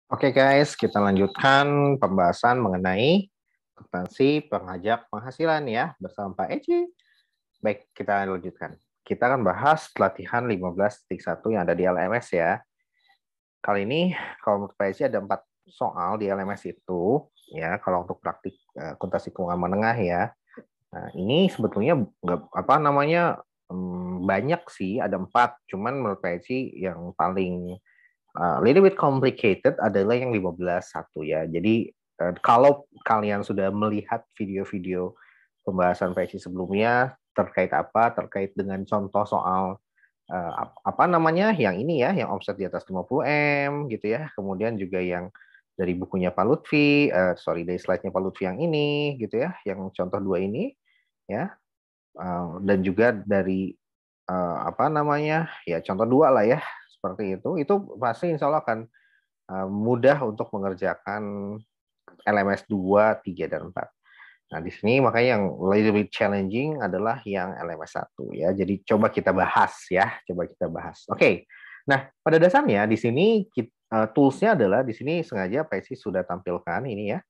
Oke guys, kita lanjutkan pembahasan mengenai akuntansi pengajak penghasilan ya bersama Pak Eci. Baik, kita lanjutkan. Kita akan bahas latihan 15.1 yang ada di LMS ya. Kali ini kalau menurut Pak Eci ada 4 soal di LMS itu ya. Kalau untuk praktik akuntansi keuangan menengah ya. Nah, ini sebetulnya nggak apa namanya banyak sih, ada 4. Cuman menurut Pak Eci yang paling little bit complicated adalah yang 15.1 ya. Jadi kalau kalian sudah melihat video-video pembahasan PSI sebelumnya terkait apa? Terkait dengan contoh soal apa namanya? Yang ini ya, yang omset di atas 50M gitu ya. Kemudian juga yang dari bukunya Pak Lutfi, dari slide-nya Pak Lutfi yang ini gitu ya, yang contoh 2 ini ya. Dan juga dari apa namanya? Ya contoh 2 lah ya, seperti itu pasti insya Allah akan mudah untuk mengerjakan LMS 2, 3, dan 4. Nah, di sini makanya yang little bit challenging adalah yang LMS 1 ya. Jadi coba kita bahas ya, coba kita bahas. Oke. Nah, pada dasarnya di sini toolsnya adalah di sini sengaja PSI sudah tampilkan ini ya.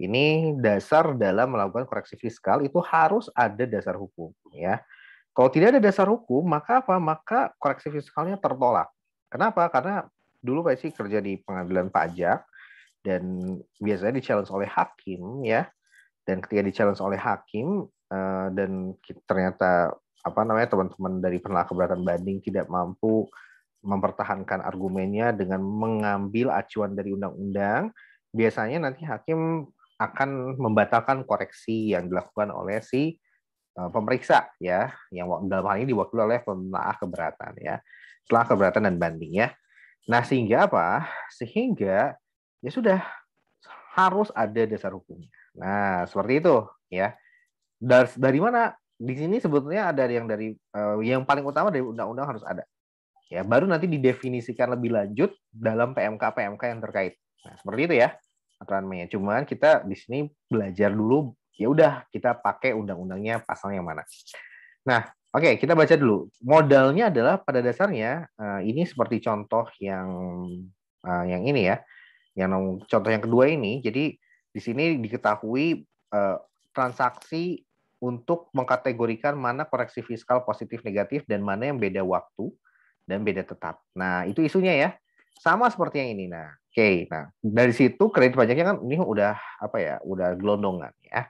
Ini dasar dalam melakukan koreksi fiskal itu harus ada dasar hukum ya. Kalau tidak ada dasar hukum, maka apa? Maka koreksi fiskalnya tertolak. Kenapa? Karena dulu PSI kerja di pengadilan pajak dan biasanya di-challenge oleh hakim ya. Dan ketika di-challenge oleh hakim dan ternyata apa namanya teman-teman dari penolak keberatan banding tidak mampu mempertahankan argumennya dengan mengambil acuan dari undang-undang, biasanya nanti hakim akan membatalkan koreksi yang dilakukan oleh si pemeriksa ya, yang dalam hal ini diwakili oleh penelaah keberatan ya, setelah keberatan dan banding ya. Nah sehingga apa? Sehingga ya sudah harus ada dasar hukumnya. Nah seperti itu ya. Dari mana? Di sini sebetulnya ada yang dari yang paling utama dari undang-undang harus ada. Ya, baru nanti didefinisikan lebih lanjut dalam PMK yang terkait. Nah, seperti itu ya aturan mainnya. Cuman kita di sini belajar dulu, ya udah kita pakai undang-undangnya pasal yang mana. Nah, oke, kita baca dulu. Modalnya adalah pada dasarnya ini seperti contoh yang ini ya, yang contoh yang kedua ini. Jadi di sini diketahui transaksi untuk mengkategorikan mana koreksi fiskal positif negatif dan mana yang beda waktu dan beda tetap. Nah, itu isunya ya. Sama seperti yang ini. Nah, oke. Nah, dari situ kredit pajaknya kan ini udah apa ya? Udah gelondongan ya.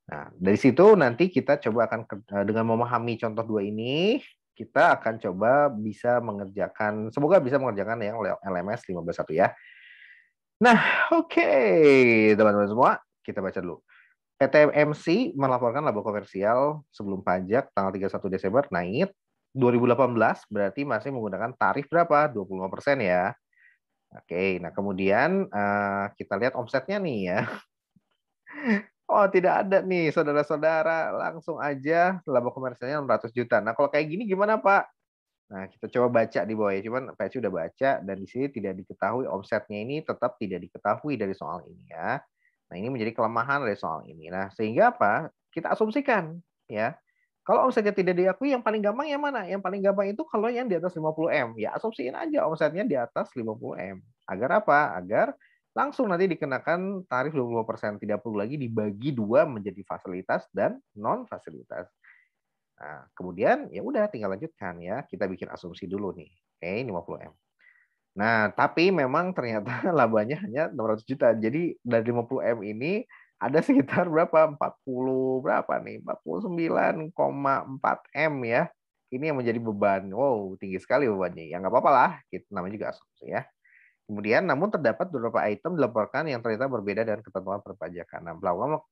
Nah, dari situ nanti kita coba akan dengan memahami contoh 2 ini, kita akan coba bisa mengerjakan, semoga bisa mengerjakan yang LMS 15.1 ya. Nah, oke, teman-teman semua, kita baca dulu. PT MC melaporkan laba komersial sebelum pajak tanggal 31 Desember naik 2018, berarti masih menggunakan tarif berapa? 25% ya. Oke, nah kemudian kita lihat omsetnya nih ya. Oh, tidak ada nih, saudara-saudara. Langsung aja laba komersialnya 600 juta. Nah, kalau kayak gini gimana, Pak? Nah, kita coba baca di bawah ya. Cuman Pak udah baca dan di sini tidak diketahui omsetnya ini tetap tidak diketahui dari soal ini ya. Nah, ini menjadi kelemahan dari soal ini. Nah, sehingga apa? Kita asumsikan ya. Kalau omsetnya tidak diakui, yang paling gampang yang mana? Yang paling gampang itu kalau yang di atas 50M. Ya, asumsiin aja omsetnya di atas 50M. Agar apa? Agar langsung nanti dikenakan tarif 20%. Tidak perlu lagi dibagi dua menjadi fasilitas dan non-fasilitas. Nah, kemudian ya udah tinggal lanjutkan ya. Kita bikin asumsi dulu nih. Oke, 50M. Nah, tapi memang ternyata labanya hanya 600 juta. Jadi dari 50M ini ada sekitar berapa? 40 berapa nih? 49,4M ya. Ini yang menjadi beban. Wow, tinggi sekali bebannya. Ya nggak apa-apa lah. Kita namanya juga asumsi ya. Kemudian, namun terdapat beberapa item dilaporkan yang ternyata berbeda dengan ketentuan perpajakan. Nah,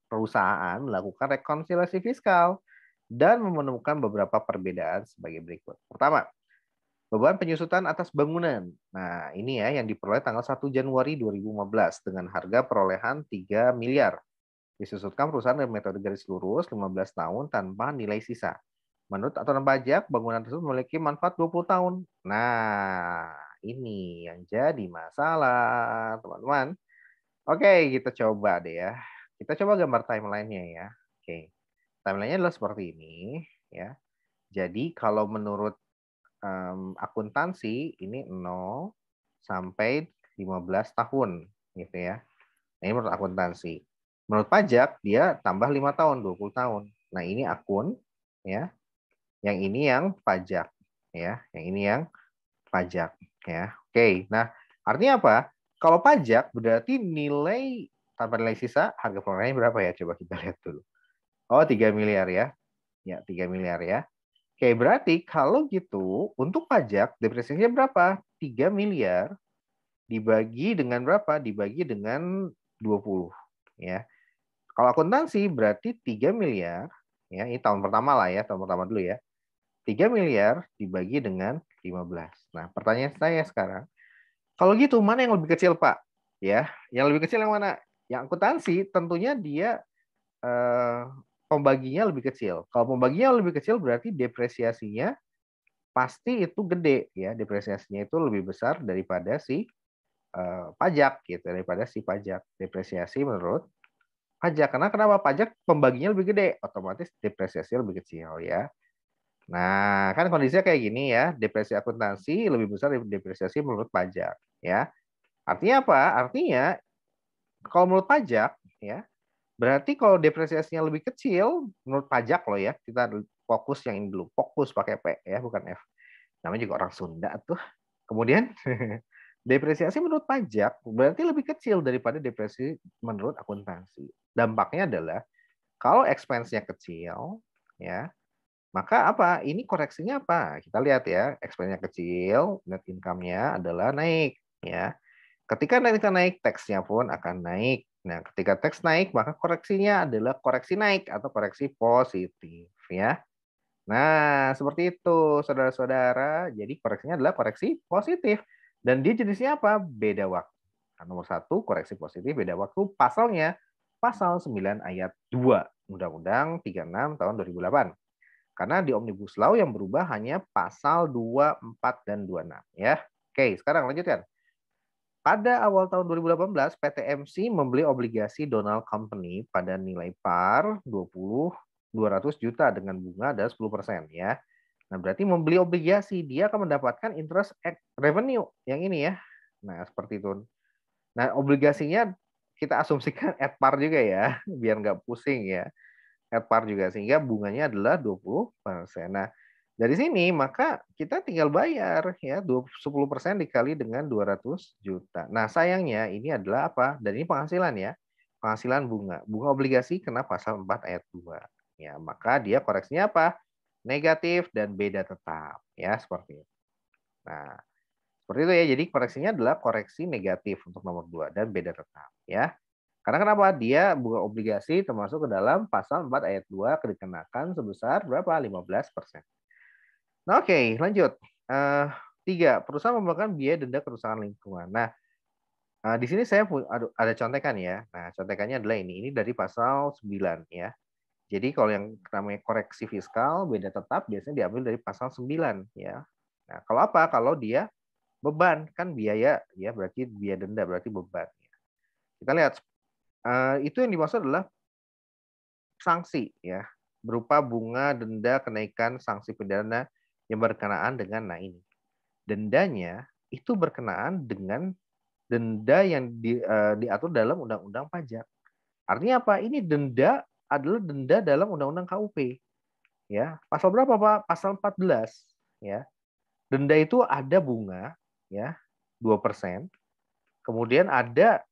perusahaan melakukan rekonsiliasi fiskal dan menemukan beberapa perbedaan sebagai berikut. Pertama, beban penyusutan atas bangunan. Nah, ini ya yang diperoleh tanggal 1 Januari 2015 dengan harga perolehan 3 miliar. Disusutkan perusahaan dengan metode garis lurus 15 tahun tanpa nilai sisa. Menurut aturan pajak, bangunan tersebut memiliki manfaat 20 tahun. Nah, ini yang jadi masalah, teman-teman. Oke, kita coba deh ya. Kita coba gambar timeline-nya ya. Oke. Timeline-nya adalah seperti ini ya. Jadi kalau menurut akuntansi ini 0 sampai 15 tahun gitu ya. Nah, ini menurut akuntansi. Menurut pajak dia tambah 5 tahun, 20 tahun. Nah, ini akun ya. Yang ini yang pajak ya. Yang ini yang pajak ya. Oke. Nah, artinya apa? Kalau pajak berarti nilai tanpa nilai sisa harga penggunanya berapa ya? Coba kita lihat dulu. Oh, 3 miliar ya. Ya, 3 miliar ya. Oke, berarti kalau gitu untuk pajak depresiasinya berapa? 3 miliar dibagi dengan berapa? Dibagi dengan 20 ya. Kalau akuntansi berarti 3 miliar ya, ini tahun pertama lah ya, tahun pertama dulu ya. 3 miliar dibagi dengan 15. Nah, pertanyaan saya sekarang, kalau gitu mana yang lebih kecil, Pak? Ya, yang lebih kecil yang mana? Yang akuntansi tentunya dia eh, pembaginya lebih kecil. Kalau pembaginya lebih kecil berarti depresiasinya pasti itu gede ya, depresiasinya itu lebih besar daripada si pajak gitu, daripada si pajak. Depresiasi menurut pajak. Karena kenapa? Pajak pembaginya lebih gede, otomatis depresiasi lebih kecil ya. Nah, kan kondisinya kayak gini ya, depresi akuntansi lebih besar dari depresiasi menurut pajak ya. Artinya apa? Artinya kalau menurut pajak ya, berarti kalau depresiasinya lebih kecil menurut pajak loh ya, kita fokus yang ini dulu, fokus pakai P ya, bukan F. Namanya juga orang Sunda tuh. Kemudian depresiasi menurut pajak berarti lebih kecil daripada depresi menurut akuntansi. Dampaknya adalah kalau expense-nya kecil, ya, maka apa? Ini koreksinya apa? Kita lihat ya, expense-nya kecil, net income-nya adalah naik, ya. Ketika net income naik, tax-nya pun akan naik. Nah, ketika tax naik, maka koreksinya adalah koreksi naik atau koreksi positif, ya. Nah, seperti itu, saudara-saudara. Jadi koreksinya adalah koreksi positif. Dan dia jenisnya apa? Beda waktu. Nah, nomor satu, koreksi positif beda waktu. Pasalnya, pasal 9 ayat 2 Undang-Undang 36 tahun 2008. Karena di Omnibus Law yang berubah hanya pasal 2, 4, dan 26. Ya. Oke, sekarang lanjutkan. Pada awal tahun 2018, PT MC membeli obligasi Donald Company pada nilai par 200 juta dengan bunga dan 10% ya. Nah, berarti membeli obligasi, dia akan mendapatkan interest revenue yang ini ya. Nah, seperti itu. Nah, obligasinya kita asumsikan at par juga ya, biar nggak pusing ya. At par juga, sehingga bunganya adalah 20%. Nah, dari sini maka kita tinggal bayar ya 10% dikali dengan 200 juta. Nah, sayangnya ini adalah apa? Dan ini penghasilan ya. Penghasilan bunga. Bunga obligasi kena pasal 4 ayat 2. Ya, maka dia koreksinya apa? Negatif dan beda tetap ya, seperti itu. Nah, seperti itu ya. Jadi koreksinya adalah koreksi negatif untuk nomor 2 dan beda tetap ya. Karena kenapa? Dia bunga obligasi termasuk ke dalam pasal 4 ayat 2 dikenakan sebesar berapa? 15%. Nah, oke, lanjut. Tiga, perusahaan memberikan biaya denda kerusakan lingkungan. Nah, di sini saya ada contekan ya. Nah, contekannya adalah ini. Ini dari pasal 9 ya. Jadi kalau yang namanya koreksi fiskal, beda tetap biasanya diambil dari pasal 9 ya. Nah, kalau apa? Kalau dia beban, kan biaya ya, berarti biaya denda, berarti beban. Kita lihat, itu yang dimaksud adalah sanksi ya, berupa bunga, denda, kenaikan sanksi pidana yang berkenaan dengan, nah ini, dendanya itu berkenaan dengan denda yang diatur dalam Undang-Undang Pajak. Artinya apa? Ini denda adalah denda dalam Undang-Undang KUP. Ya, pasal berapa, Pak? Pasal 14 ya. Denda itu ada bunga ya, 2%. Kemudian ada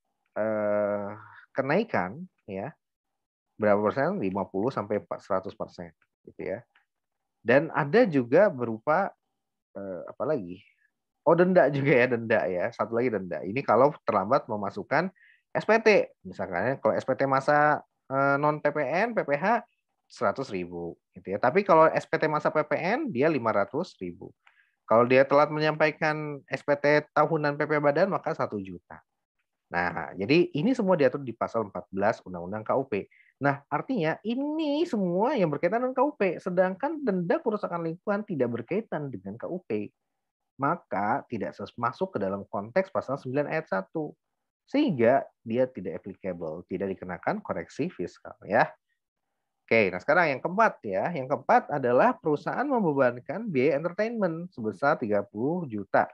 kenaikan ya, berapa persen? 50 sampai 100% gitu ya. Dan ada juga berupa apa lagi? Oh, denda juga ya, denda ya. Satu lagi denda. Ini kalau terlambat memasukkan SPT. Misalkan kalau SPT masa non PPN, PPH 100.000 gitu ya. Tapi kalau SPT masa PPN dia 500.000. Kalau dia telat menyampaikan SPT tahunan PP Badan maka 1 juta. Nah, jadi ini semua diatur di pasal 14 Undang-Undang KUP. Nah, artinya ini semua yang berkaitan dengan KUP, sedangkan denda kerusakan lingkungan tidak berkaitan dengan KUP. Maka tidak masuk ke dalam konteks pasal 9 ayat 1. Sehingga dia tidak applicable, tidak dikenakan koreksi fiskal ya. Oke, nah sekarang yang keempat ya. Yang keempat adalah perusahaan membebankan biaya entertainment sebesar 30 juta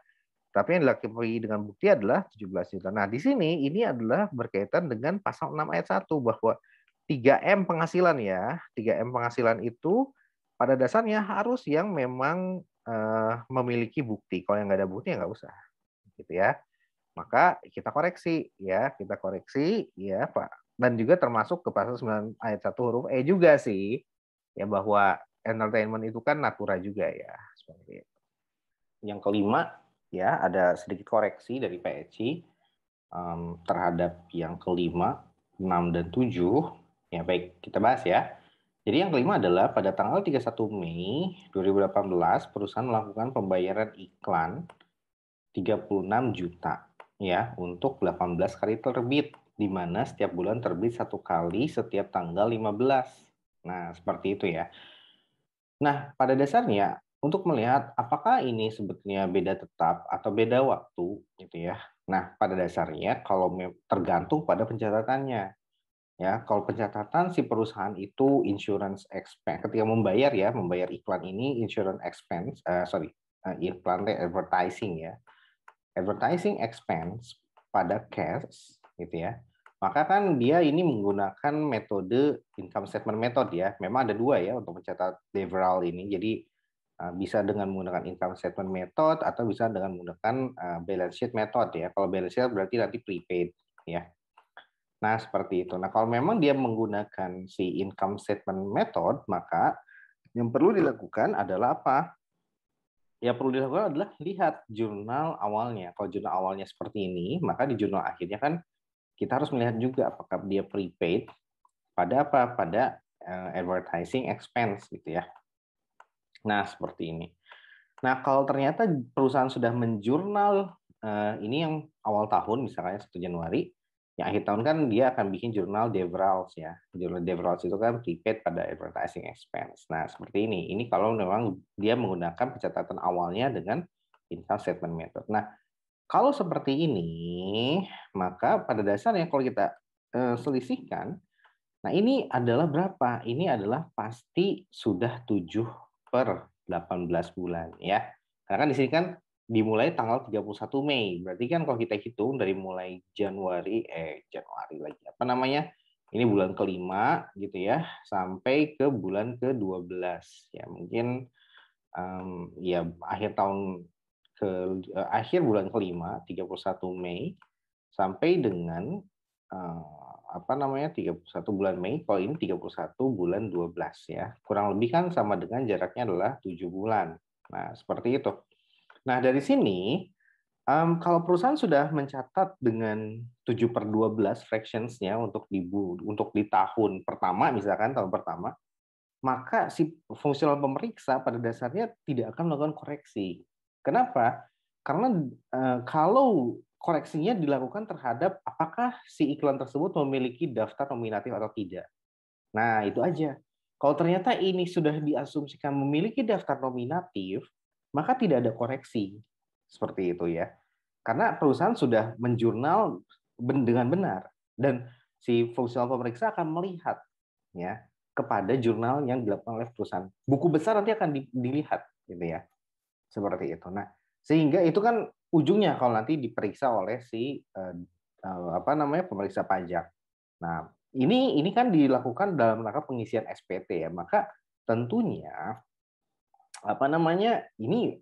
Tapi yang dilengkapi dengan bukti adalah 17 juta. Nah, di sini ini adalah berkaitan dengan pasal 6 ayat 1 bahwa 3M penghasilan ya. 3M penghasilan itu pada dasarnya harus yang memang memiliki bukti. Kalau yang nggak ada bukti ya nggak usah. Gitu ya. Maka kita koreksi ya Pak. Dan juga termasuk ke pasal 9 ayat 1 huruf E juga sih. Ya bahwa entertainment itu kan natura juga ya. Seperti itu. Yang kelima ya ada sedikit koreksi dari PECI terhadap yang kelima, 6 dan 7. Ya baik, kita bahas ya. Jadi yang kelima adalah pada tanggal 31 Mei 2018 perusahaan melakukan pembayaran iklan 36 juta ya untuk 18 kali terbit di mana setiap bulan terbit satu kali setiap tanggal 15. Nah, seperti itu ya. Nah, pada dasarnya untuk melihat apakah ini sebetulnya beda tetap atau beda waktu gitu ya. Nah, pada dasarnya kalau tergantung pada pencatatannya. Ya, kalau pencatatan si perusahaan itu insurance expense ketika membayar iklan ini insurance expense iklan advertising ya. Advertising expense pada cash gitu ya. Maka kan dia ini menggunakan metode income statement method ya. Memang ada dua ya untuk mencatat deferral ini. Jadi bisa dengan menggunakan income statement method atau bisa dengan menggunakan balance sheet method ya. Kalau balance sheet berarti nanti prepaid ya. Nah, seperti itu. Nah, kalau memang dia menggunakan si income statement method, maka yang perlu dilakukan adalah apa? Ya perlu dilakukan adalah lihat jurnal awalnya. Kalau jurnal awalnya seperti ini, maka di jurnal akhirnya kan kita harus melihat juga apakah dia prepaid pada apa? Pada advertising expense gitu ya. Nah, seperti ini. Nah, kalau ternyata perusahaan sudah menjurnal ini yang awal tahun, misalnya 1 Januari, yang akhir tahun kan dia akan bikin jurnal devrals ya. Jurnal devrals itu kan prepaid pada advertising expense. Nah, seperti ini. Ini kalau memang dia menggunakan pencatatan awalnya dengan income statement method. Nah, kalau seperti ini, maka pada dasarnya kalau kita selisihkan, nah ini adalah berapa? Ini adalah pasti sudah 7/18 bulan ya. Karena kan di sini kan dimulai tanggal 31 Mei. Berarti kan kalau kita hitung dari mulai Januari lagi apa namanya? Ini bulan kelima gitu ya, sampai ke bulan ke-12 ya. Mungkin ya ke akhir bulan kelima 31 Mei sampai dengan apa namanya 31 bulan Mei, kalau ini 31 bulan 12 ya. Kurang lebih kan sama dengan jaraknya adalah 7 bulan. Nah, seperti itu. Nah, dari sini kalau perusahaan sudah mencatat dengan 7/12 fractions-nya untuk di tahun pertama, misalkan tahun pertama, maka si fungsional pemeriksa pada dasarnya tidak akan melakukan koreksi. Kenapa? Karena kalau koreksinya dilakukan terhadap apakah si iklan tersebut memiliki daftar nominatif atau tidak. Nah, itu aja. Kalau ternyata ini sudah diasumsikan memiliki daftar nominatif, maka tidak ada koreksi. Seperti itu ya. Karena perusahaan sudah menjurnal dengan benar dan si fungsional pemeriksa akan melihat ya kepada jurnal yang dilakukan oleh perusahaan. Buku besar nanti akan dilihat gitu ya. Seperti itu. Nah, sehingga itu kan ujungnya kalau nanti diperiksa oleh si apa namanya pemeriksa pajak. Nah, ini kan dilakukan dalam rangka pengisian SPT ya. Maka tentunya apa namanya ini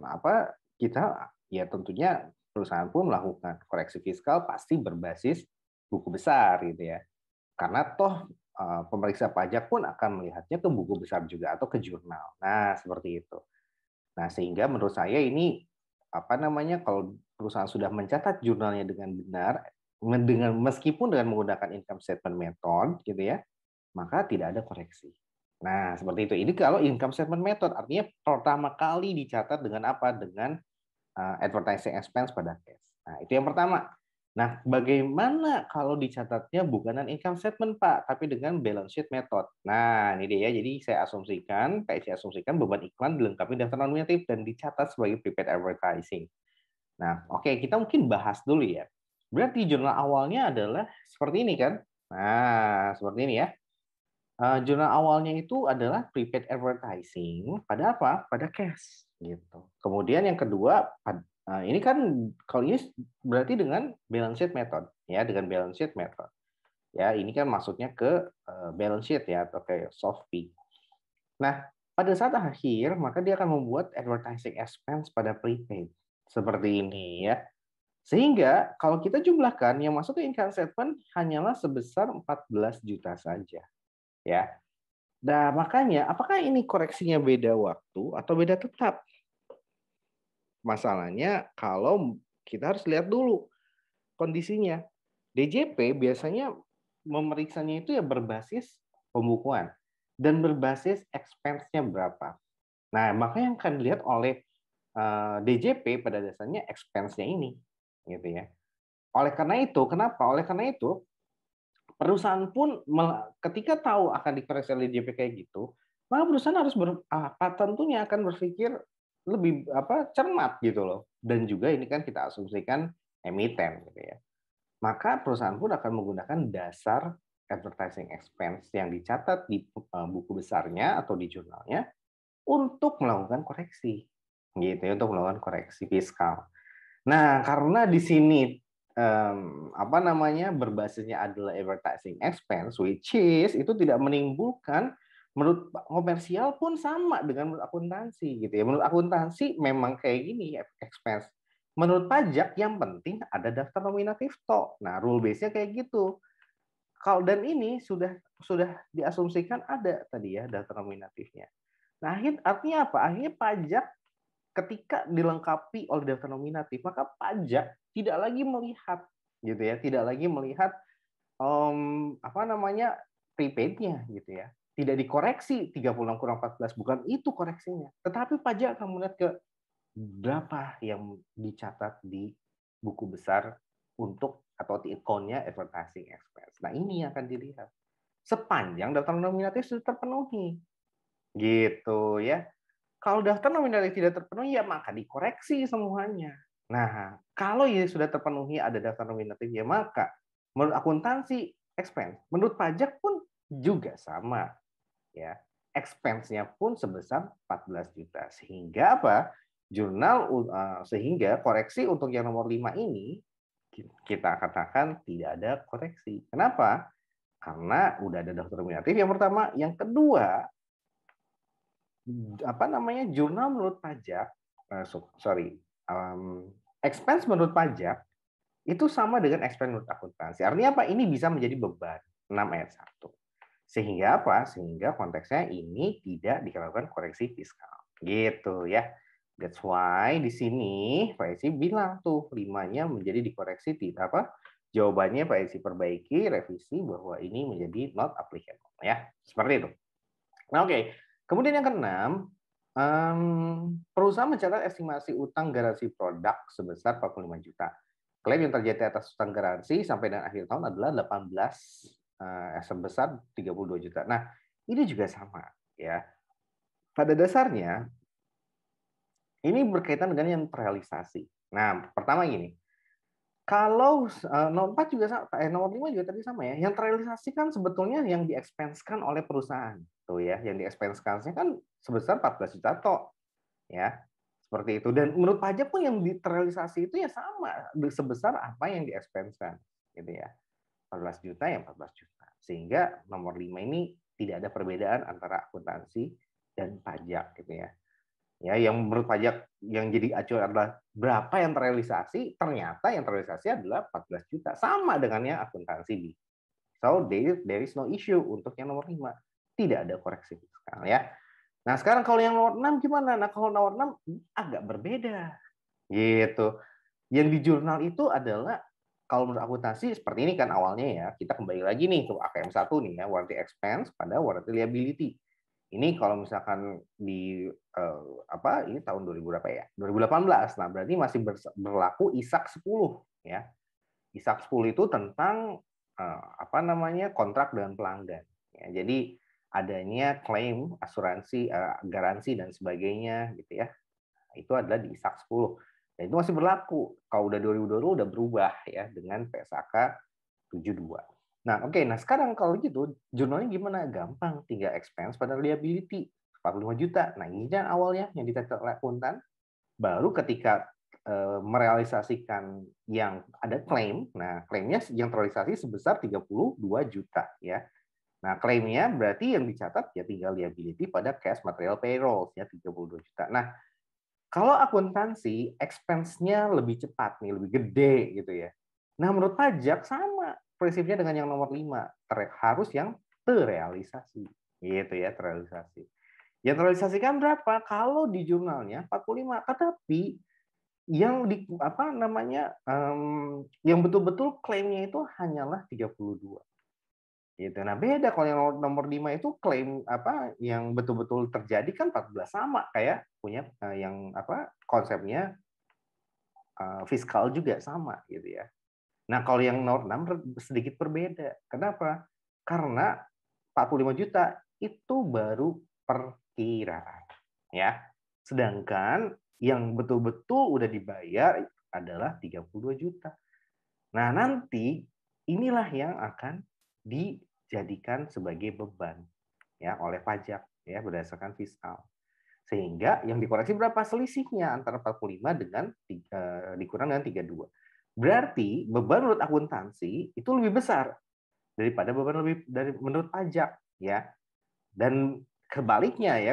apa kita ya tentunya perusahaan pun melakukan koreksi fiskal pasti berbasis buku besar gitu ya. Karena toh pemeriksa pajak pun akan melihatnya ke buku besar juga atau ke jurnal. Nah, seperti itu. Nah, sehingga menurut saya ini apa namanya kalau perusahaan sudah mencatat jurnalnya dengan benar meskipun dengan menggunakan income statement method gitu ya, maka tidak ada koreksi. Nah, seperti itu. Ini kalau income statement method artinya pertama kali dicatat dengan apa? Dengan advertising expense pada cash. Nah, itu yang pertama. Nah, bagaimana kalau dicatatnya bukan dengan income statement, Pak, tapi dengan balance sheet method? Nah, ini dia ya. Jadi saya asumsikan beban iklan dilengkapi daftar nominatif dan dicatat sebagai prepaid advertising. Nah, oke, kita mungkin bahas dulu ya. Berarti jurnal awalnya adalah seperti ini kan? Nah, seperti ini ya. Jurnal awalnya itu adalah prepaid advertising pada apa? Pada cash gitu. Kemudian yang kedua Nah, ini kan kalau ini berarti dengan balance sheet method ya, dengan balance sheet method. Ya, ini kan maksudnya ke balance sheet ya atau kayak soft P. Nah, pada saat akhir maka dia akan membuat advertising expense pada prepaid seperti ini ya. Sehingga kalau kita jumlahkan yang masuk ke income statement hanyalah sebesar 14 juta saja ya. Nah, makanya apakah ini koreksinya beda waktu atau beda tetap? Masalahnya kalau kita harus lihat dulu kondisinya. DJP biasanya memeriksanya itu ya berbasis pembukuan dan berbasis expense-nya berapa. Nah, makanya yang akan dilihat oleh DJP pada dasarnya expense-nya ini, gitu ya. Oleh karena itu, kenapa? Oleh karena itu, perusahaan pun ketika tahu akan dikoreksi oleh DJP kayak gitu, maka perusahaan harus tentunya akan berpikir lebih cermat gitu loh. Dan juga ini kan kita asumsikan emiten gitu ya. Maka perusahaan pun akan menggunakan dasar advertising expense yang dicatat di buku besarnya atau di jurnalnya untuk melakukan koreksi, gitu ya, untuk melakukan koreksi fiskal. Nah, karena di sini berbasisnya adalah advertising expense, which is itu tidak menimbulkan menurut komersial pun sama dengan menurut akuntansi gitu ya. Menurut akuntansi memang kayak gini expense. Menurut pajak yang penting ada daftar nominatif toh. Nah, rule base-nya kayak gitu. Kalau dan ini sudah diasumsikan ada tadi ya daftar nominatifnya. Nah, artinya apa? Akhirnya pajak ketika dilengkapi oleh daftar nominatif, maka pajak tidak lagi melihat gitu ya, tidak lagi melihat prepaid-nya gitu ya. Tidak dikoreksi 36 kurang 14, bukan itu koreksinya. Tetapi pajak akan melihat ke berapa yang dicatat di buku besar untuk atau di account-nya advertising expense. Nah, ini yang akan dilihat. Sepanjang daftar nominatif sudah terpenuhi. Gitu ya. Kalau daftar nominatif tidak terpenuhi, ya maka dikoreksi semuanya. Nah, kalau ini sudah terpenuhi ada daftar nominatif, ya maka menurut akuntansi expense, menurut pajak pun juga sama, ya. Expense-nya pun sebesar 14 juta. Sehingga apa? Sehingga koreksi untuk yang nomor 5 ini kita katakan tidak ada koreksi. Kenapa? Karena udah ada daftar nominatif yang pertama, yang kedua jurnal menurut pajak, expense menurut pajak itu sama dengan expense menurut akuntansi. Artinya apa? Ini bisa menjadi beban 6 ayat 1. Sehingga apa? Sehingga konteksnya ini tidak dilakukan koreksi fiskal. Gitu ya. That's why di sini Pak Esi bilang tuh 5-nya menjadi dikoreksi tidak apa? Jawabannya Pak Esi perbaiki, revisi bahwa ini menjadi not applicable ya. Seperti itu. Nah, oke. Kemudian yang keenam, perusahaan mencatat estimasi utang garansi produk sebesar 45 juta. Klaim yang terjadi atas utang garansi sampai dengan akhir tahun adalah 18 sebesar 32 juta. Nah, ini juga sama ya. Pada dasarnya ini berkaitan dengan yang terrealisasi. Nah, pertama gini, kalau nomor 4 juga sama, nomor 5 juga tadi sama ya. Yang terrealisasi kan sebetulnya yang diexpense-kan oleh perusahaan. Tuh ya, yang diexpense-kannya kan sebesar 14 juta tok. Ya, seperti itu. Dan menurut pajak pun yang terrealisasi itu ya sama, sebesar apa yang diexpense-kan. Gitu ya. 14 juta ya 14 juta. Sehingga nomor 5 ini tidak ada perbedaan antara akuntansi dan pajak gitu ya. Ya, yang menurut pajak yang jadi acuan adalah berapa yang terrealisasi, ternyata yang terrealisasi adalah 14 juta. Sama dengan yang akuntansi di. So, there is no issue untuk yang nomor 5. Tidak ada koreksi fiskal ya. Nah, sekarang kalau yang nomor 6 gimana? Nah, kalau nomor 6 agak berbeda. Gitu. Yang di jurnal itu adalah kalau menurut akuntansi seperti ini kan awalnya ya. Kita kembali lagi nih ke AKM 1 nih ya, warranty expense pada warranty liability. Ini kalau misalkan di ini tahun 2000 berapa ya? 2018. Nah, berarti masih berlaku ISAK 10 ya. ISAK 10 itu tentang kontrak dengan pelanggan. Ya, jadi adanya klaim, asuransi, garansi dan sebagainya gitu ya. Itu adalah di ISAK 10. Dan itu masih berlaku. Kalau udah 2020 udah berubah ya dengan PSAK 72. Nah, oke. Nah, sekarang kalau gitu, jurnalnya gimana? Gampang. Tinggal expense pada liability. 45 juta. Nah, ini kan awalnya yang dicatat oleh akuntan. Baru ketika merealisasikan yang ada klaim. Nah, klaimnya yang terrealisasi sebesar 32 juta ya. Nah, klaimnya berarti yang dicatat ya tinggal liability pada cash material payrolls ya 32 juta. Nah, kalau akuntansi expense-nya lebih cepat nih, lebih gede gitu ya. Nah, menurut pajak sama prinsipnya dengan yang nomor 5, harus yang terrealisasi. Gitu ya, terrealisasi. Yang terrealisasikan berapa? Kalau di jurnalnya 45, tetapi yang di apa namanya yang betul-betul klaimnya itu hanyalah 32 gitu. Nah, beda kalau yang nomor 5 itu klaim apa yang betul-betul terjadi kan 14 sama kayak punya yang apa konsepnya fiskal juga sama gitu ya. Nah, kalau yang nomor 6 sedikit berbeda. Kenapa? Karena 45 juta itu baru perkiraan ya. Sedangkan yang betul-betul udah dibayar adalah 32 juta. Nah, nanti inilah yang akan dijadikan sebagai beban ya oleh pajak ya berdasarkan fiskal. Sehingga yang dikoreksi berapa selisihnya antara 45 dengan dikurang dengan 32. Berarti beban menurut akuntansi itu lebih besar daripada beban lebih dari menurut pajak ya. Dan kebalikannya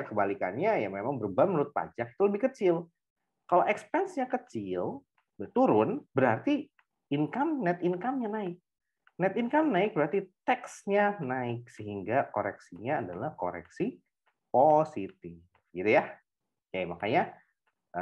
ya memang beban menurut pajak itu lebih kecil. Kalau expense-nya kecil, berturun, berarti net income-nya naik. Net income naik berarti tax-nya naik sehingga koreksinya adalah koreksi positif, gitu ya. Oke, makanya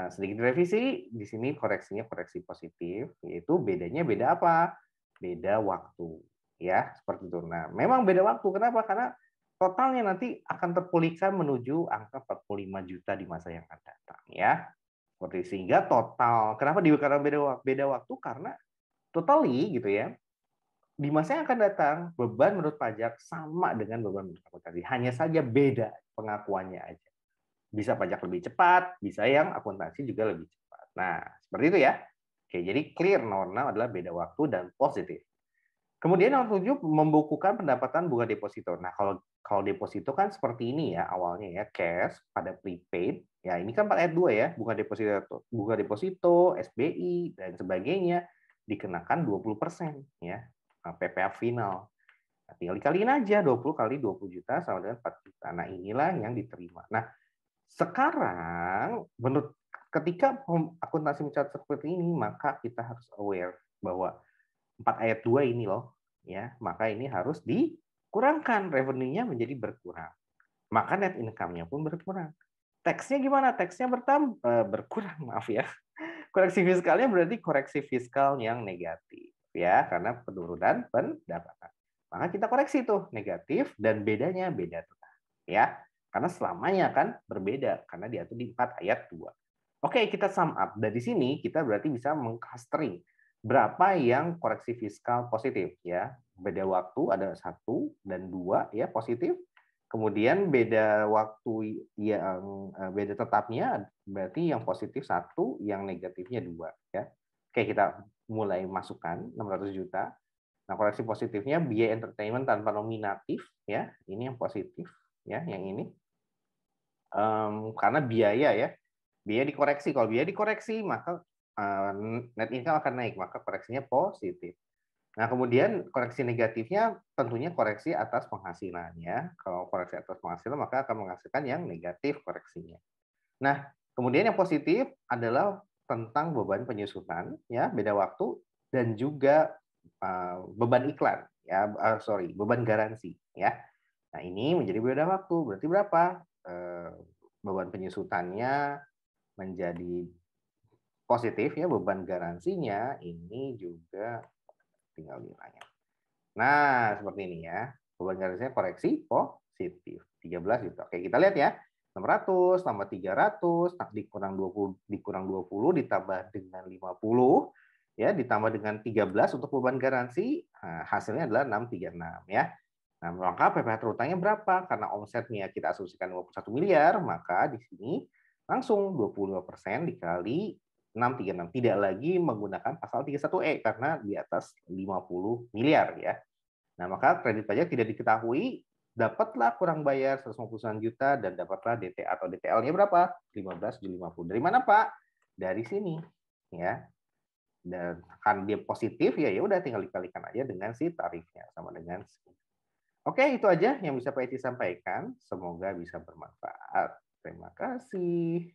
sedikit revisi di sini koreksinya koreksi positif, yaitu bedanya beda apa? Beda waktu, ya seperti itu. Nah, memang beda waktu. Kenapa? Karena totalnya nanti akan terpulihkan menuju angka 45 juta di masa yang akan datang, ya. Seperti sehingga total. Kenapa karena beda waktu? Karena totally gitu ya. Di masa yang akan datang, beban menurut pajak sama dengan beban menurut akuntansi. Hanya saja beda pengakuannya aja. Bisa pajak lebih cepat, bisa yang akuntansi juga lebih cepat. Nah, seperti itu ya. Oke, jadi clear nomor 6 adalah beda waktu dan positif. Kemudian nomor 7 membukukan pendapatan bunga deposito. Nah, kalau deposito kan seperti ini ya awalnya ya, cash pada prepaid. Ya, ini kan 4 ayat 2 ya, bunga deposito, SBI dan sebagainya dikenakan 20% ya. PPh final. Nah, tinggal dikaliin aja 20 kali 20 juta sama dengan 4 juta. Nah, inilah yang diterima. Nah, sekarang menurut ketika akuntansi mencatat seperti ini, maka kita harus aware bahwa 4 ayat 2 ini loh, ya, maka ini harus dikurangkan revenue-nya menjadi berkurang. Maka net income-nya pun berkurang. Teksnya gimana? Teksnya berkurang, maaf ya. Koreksi fiskalnya berarti koreksi fiskal yang negatif ya, karena penurunan pendapatan. Maka kita koreksi tuh negatif dan bedanya beda tuh ya. Karena selamanya kan berbeda karena diatur di 4 ayat 2. Oke, kita sum up. Dari sini kita berarti bisa mengclustering berapa yang koreksi fiskal positif ya. Beda waktu ada 1 dan 2 ya positif. Kemudian beda waktu yang beda tetapnya berarti yang positif 1, yang negatifnya 2 ya. Oke, kita mulai masukkan 600 juta. Nah, koreksi positifnya biaya entertainment tanpa nominatif ya. Ini yang positif ya, yang ini. Karena biaya ya. Biaya dikoreksi. Kalau biaya dikoreksi maka net income akan naik, maka koreksinya positif. Nah, kemudian koreksi negatifnya tentunya koreksi atas penghasilan ya. Kalau koreksi atas penghasilan maka akan menghasilkan yang negatif koreksinya. Nah, kemudian yang positif adalah tentang beban penyusutan ya, beda waktu dan juga beban iklan ya, beban garansi ya. Nah, ini menjadi beda waktu. Berarti berapa? Beban penyusutannya menjadi positif ya, beban garansinya ini juga tinggal nilainya. Nah, seperti ini ya. Beban garansinya koreksi positif. 13 juta. Oke, kita lihat ya. 600 tambah 300 dikurang 20 ditambah dengan 50 ya, ditambah dengan 13 untuk beban garansi. Nah, hasilnya adalah 636 ya. Nah, maka PPh terutangnya berapa? Karena omsetnya kita asumsikan 51 miliar, maka di sini langsung 25% dikali 636. Tidak lagi menggunakan pasal 31E karena di atas 50 miliar ya. Nah, maka kredit pajak tidak diketahui, dapatlah kurang bayar 159 juta dan dapatlah DT atau DTL-nya berapa? 15.750. Dari mana, Pak? Dari sini. ya. Dan kan dia positif ya udah tinggal dikalikan aja dengan si tarifnya sama dengan segini. Oke, itu aja yang bisa Pak Eci sampaikan. Semoga bisa bermanfaat. Terima kasih.